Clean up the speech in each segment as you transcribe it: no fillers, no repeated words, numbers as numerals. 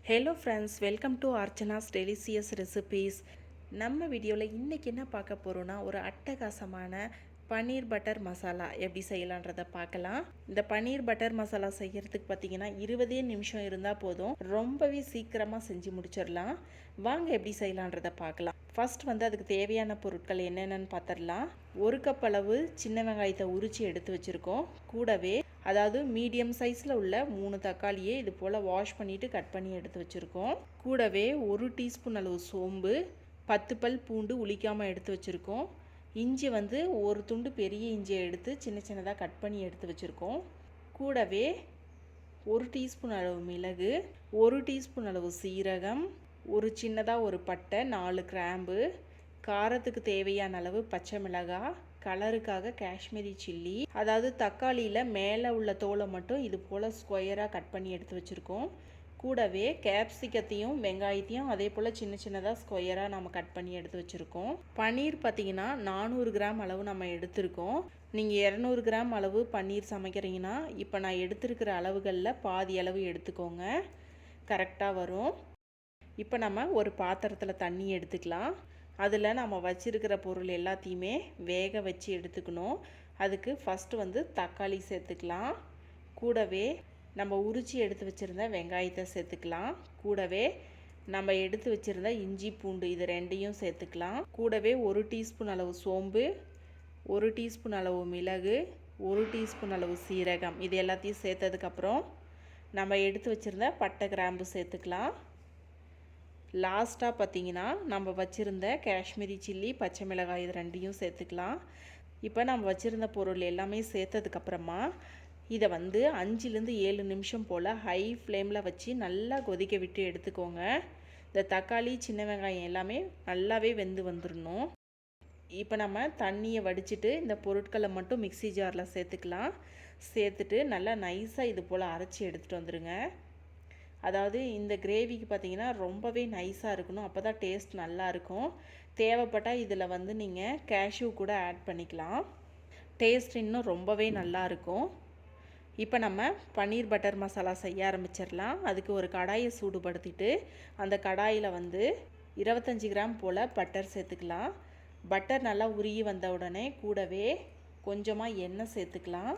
Hello friends, welcome to Archana's delicious recipes. நம்ம வீடியோவில் இன்றைக்கி என்ன பார்க்க போகிறோன்னா, ஒரு அட்டகாசமான பன்னீர் பட்டர் மசாலா எப்படி செய்யலான்றதை பார்க்கலாம். இந்த பன்னீர் பட்டர் மசாலா செய்கிறதுக்கு பார்த்திங்கன்னா 20 நிமிஷம் இருந்தால் போதும். ரொம்பவே சீக்கிரமாக செஞ்சு முடிச்சிடலாம். வாங்க எப்படி செய்யலான்றதை பார்க்கலாம். ஃபஸ்ட் அதுக்கு தேவையான பொருட்கள் என்னென்னு பார்த்துடலாம். ஒரு கப் அளவு சின்ன வெங்காயத்தை உரித்து எடுத்து வச்சுருக்கோம். கூடவே அதாவது மீடியம் சைஸில் உள்ள 3 தக்காளியை இது போல் வாஷ் பண்ணிவிட்டு கட் பண்ணி எடுத்து வச்சுருக்கோம். கூடவே 1 டீஸ்பூன் அளவு சோம்பு, 10 பல் பூண்டு உளிக்காமல் எடுத்து வச்சுருக்கோம். இஞ்சி ஒரு துண்டு பெரிய இஞ்சியை எடுத்து சின்ன சின்னதாக கட் பண்ணி எடுத்து வச்சுருக்கோம். கூடவே 1 டீஸ்பூன் அளவு மிளகு, 1 டீஸ்பூன் அளவு சீரகம், ஒரு சின்னதாக ஒரு பட்டை, 4 கிராம்பு, காரத்துக்கு தேவையான அளவு பச்சை மிளகாய், கலருக்காக காஷ்மீரி சில்லி, அதாவது தக்காளியில் மேலே உள்ள தோலை மட்டும் இது போல் ஸ்கொயராக கட் பண்ணி எடுத்து வச்சுருக்கோம். கூடவே கேப்சிகத்தையும் வெங்காயத்தையும் அதே போல் சின்ன சின்னதாக ஸ்கொயராக நம்ம கட் பண்ணி எடுத்து வச்சுருக்கோம். பன்னீர் பார்த்திங்கன்னா 400 கிராம் அளவு நம்ம எடுத்திருக்கோம். நீங்கள் 200 கிராம் அளவு பன்னீர் சமைக்கிறீங்கன்னா இப்போ நான் எடுத்துருக்கிற அளவுகளில் பாதி அளவு எடுத்துக்கோங்க, கரெக்டாக வரும். இப்போ நம்ம ஒரு பாத்திரத்தில் தண்ணி எடுத்துக்கலாம். அதில் நம்ம வச்சுருக்கிற பொருள் எல்லாத்தையுமே வேக வச்சு எடுத்துக்கணும். அதுக்கு ஃபஸ்ட்டு தக்காளி சேர்த்துக்கலாம். கூடவே நம்ம உரித்து எடுத்து வச்சுருந்த வெங்காயத்தை சேர்த்துக்கலாம். கூடவே நம்ம எடுத்து வச்சுருந்த இஞ்சி பூண்டு இது ரெண்டையும் சேர்த்துக்கலாம். கூடவே 1 டீஸ்பூன் அளவு சோம்பு, 1 டீஸ்பூன் அளவு மிளகு, 1 டீஸ்பூன் அளவு சீரகம் இது எல்லாத்தையும் சேர்த்ததுக்கப்புறம் நம்ம எடுத்து வச்சுருந்த பட்டை கிராம்பு சேர்த்துக்கலாம். லாஸ்ட்டாக பார்த்திங்கன்னா நம்ம வச்சுருந்த காஷ்மீரி சில்லி, பச்சை மிளகாய் இது ரெண்டையும் சேர்த்துக்கலாம். இப்போ நம்ம வச்சுருந்த பொருள் எல்லாமே சேர்த்ததுக்கப்புறமா இதை 5லேருந்து 7 நிமிஷம் போல் ஹை ஃப்ளேமில் வச்சு நல்லா கொதிக்க விட்டு எடுத்துக்கோங்க. இந்த தக்காளி, சின்ன வெங்காயம் எல்லாமே நல்லாவே வெந்து வந்துடணும். இப்போ நம்ம தண்ணியை வடிச்சிட்டு இந்த பொருட்களை மட்டும் மிக்ஸி ஜாரில் சேர்த்துக்கலாம். சேர்த்துட்டு நல்லா நைஸாக இது போல் அரைச்சி எடுத்துகிட்டு வந்துடுங்க. அதாவது இந்த கிரேவிக்கு பார்த்திங்கன்னா ரொம்பவே நைஸாக இருக்கணும், அப்போ தான் டேஸ்ட் நல்லாயிருக்கும். தேவைப்பட்டால் இதில் நீங்கள் கேஷ்யூ கூட ஆட் பண்ணிக்கலாம், டேஸ்ட் இன்னும் ரொம்பவே நல்லாயிருக்கும். இப்போ நம்ம பன்னீர் பட்டர் மசாலா செய்ய ஆரம்பிச்சிடலாம். அதுக்கு ஒரு கடாயை சூடுபடுத்திட்டு அந்த கடாயில் 25 கிராம் போல் பட்டர் சேர்த்துக்கலாம். பட்டர் நல்லா உருகி வந்த உடனே கூடவே கொஞ்சமாக எண்ணெய் சேர்த்துக்கலாம்.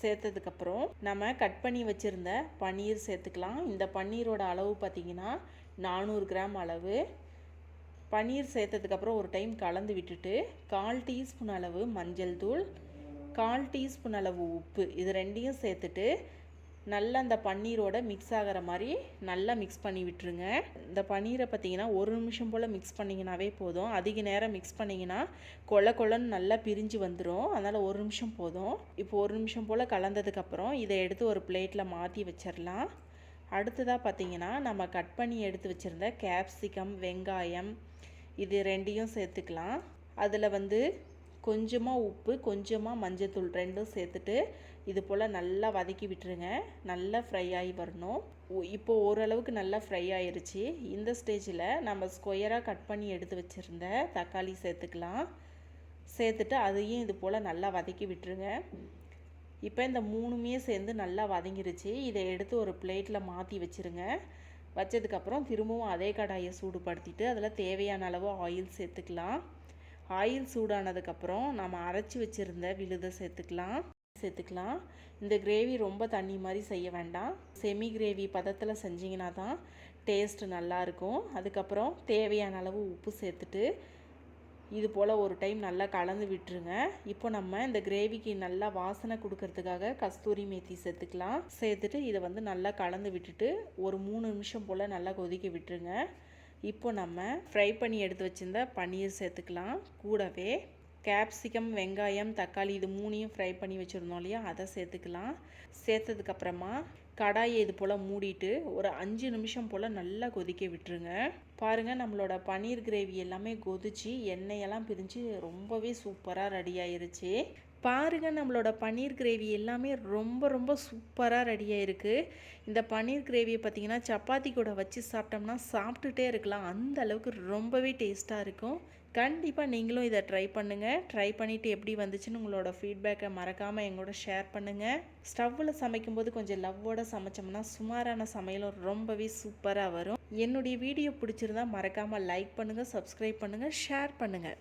சேர்த்ததுக்கப்புறம் நம்ம கட் பண்ணி வச்சுருந்த பன்னீர் சேர்த்துக்கலாம். இந்த பன்னீரோட அளவு பார்த்திங்கன்னா 400 கிராம் அளவு. பன்னீர் சேர்த்ததுக்கப்புறம் ஒரு டைம் கலந்து விட்டுட்டு 1/4 டீஸ்பூன் அளவு மஞ்சள் தூள், 1/4 டீஸ்பூன் அளவு உப்பு இது ரெண்டையும் சேர்த்துட்டு நல்லா அந்த பன்னீரோட மிக்ஸ் ஆகிற மாதிரி நல்லா மிக்ஸ் பண்ணி விட்டுருங்க. இந்த பன்னீரை பார்த்திங்கன்னா 1 நிமிஷம் போல் மிக்ஸ் பண்ணிங்கனாவே போதும். அதிக நேரம் மிக்ஸ் பண்ணிங்கன்னா கொலன்னு நல்லா பிரிஞ்சு வந்துடும். அதனால் 1 நிமிஷம் போதும். இப்போ 1 நிமிஷம் போல் கலந்ததுக்கப்புறம் இதை எடுத்து ஒரு பிளேட்டில் மாற்றி வச்சிடலாம். அடுத்ததாக பார்த்திங்கன்னா நம்ம கட் பண்ணி எடுத்து வச்சுருந்த கேப்சிகம், வெங்காயம் இது ரெண்டையும் சேர்த்துக்கலாம். அதில் கொஞ்சமாக உப்பு, கொஞ்சமாக மஞ்சத்தூள் ரெண்டும் சேர்த்துட்டு இது போல் நல்லா வதக்கி விட்டுருங்க. நல்லா ஃப்ரை ஆகி வரணும். இப்போது ஓரளவுக்கு நல்லா ஃப்ரை ஆயிடுச்சு. இந்த ஸ்டேஜில் நம்ம ஸ்கொயராக கட் பண்ணி எடுத்து வச்சுருந்த தக்காளி சேர்த்துக்கலாம். சேர்த்துட்டு அதையும் இது போல் நல்லா வதக்கி விட்டுருங்க. இப்போ இந்த 3மே சேர்ந்து நல்லா வதங்கிருச்சு. இதை எடுத்து ஒரு பிளேட்டில் மாற்றி வச்சுருங்க. வச்சதுக்கப்புறம் திரும்பவும் அதே கடாயை சூடுபடுத்திட்டு அதில் தேவையான அளவு ஆயில் சேர்த்துக்கலாம். ஆயில் சூடானதுக்கப்புறம் நம்ம அரைச்சி வச்சுருந்த விழுதை சேர்த்துக்கலாம். இந்த கிரேவி ரொம்ப தண்ணி மாதிரி செய்ய வேண்டாம், செமி கிரேவி பதத்தில் செஞ்சிங்கன்னா தான் டேஸ்ட் நல்லாயிருக்கும். அதுக்கப்புறம் தேவையான அளவு உப்பு சேர்த்துட்டு இது போல் ஒரு டைம் நல்லா கலந்து விட்டுருங்க. இப்போ நம்ம இந்த கிரேவிக்கு நல்லா வாசனை கொடுக்கறதுக்காக கஸ்தூரி மேத்தி சேர்த்துக்கலாம். சேர்த்துட்டு இதை நல்லா கலந்து விட்டுட்டு ஒரு 3 நிமிஷம் போல் நல்லா கொதிக்க விட்டுருங்க. இப்போ நம்ம ஃப்ரை பண்ணி எடுத்து வச்சுருந்த பன்னீர் சேர்த்துக்கலாம். கூடவே கேப்சிகம், வெங்காயம், தக்காளி இது 3ஐயும் ஃப்ரை பண்ணி வச்சுருந்தோம் இல்லையா, அதை சேர்த்துக்கலாம். சேர்த்ததுக்கப்புறமா கடாயை இது போல் மூடிட்டு ஒரு 5 நிமிஷம் போல் நல்லா கொதிக்க விட்டுருங்க. பாருங்கள், நம்மளோட பன்னீர் கிரேவி எல்லாமே கொதிச்சு எண்ணெயெல்லாம் பிரிஞ்சு ரொம்பவே சூப்பராக ரெடி ஆயிருச்சு. பாருங்கள், நம்மளோட பன்னீர் கிரேவி எல்லாமே ரொம்ப ரொம்ப சூப்பராக ரெடியாக இருக்குது. இந்த பன்னீர் கிரேவியை பார்த்திங்கன்னா சப்பாத்தி கூட வச்சு சாப்பிட்டோம்னா சாப்பிட்டுட்டே இருக்கலாம். அந்த அளவுக்கு ரொம்பவே டேஸ்ட்டாக இருக்கும். கண்டிப்பாக நீங்களும் இதை ட்ரை பண்ணுங்கள். ட்ரை பண்ணிவிட்டு எப்படி வந்துச்சுன்னு உங்களோட ஃபீட்பேக்கை மறக்காமல் எங்களோட ஷேர் பண்ணுங்கள். ஸ்டவ்வில் சமைக்கும்போது கொஞ்சம் லவ்வோடு சமைச்சோம்னா சுமாரான சமையலும் ரொம்பவே சூப்பராக வரும். என்னுடைய வீடியோ பிடிச்சிருந்தா மறக்காமல் லைக் பண்ணுங்கள், சப்ஸ்கிரைப் பண்ணுங்கள், ஷேர் பண்ணுங்கள்.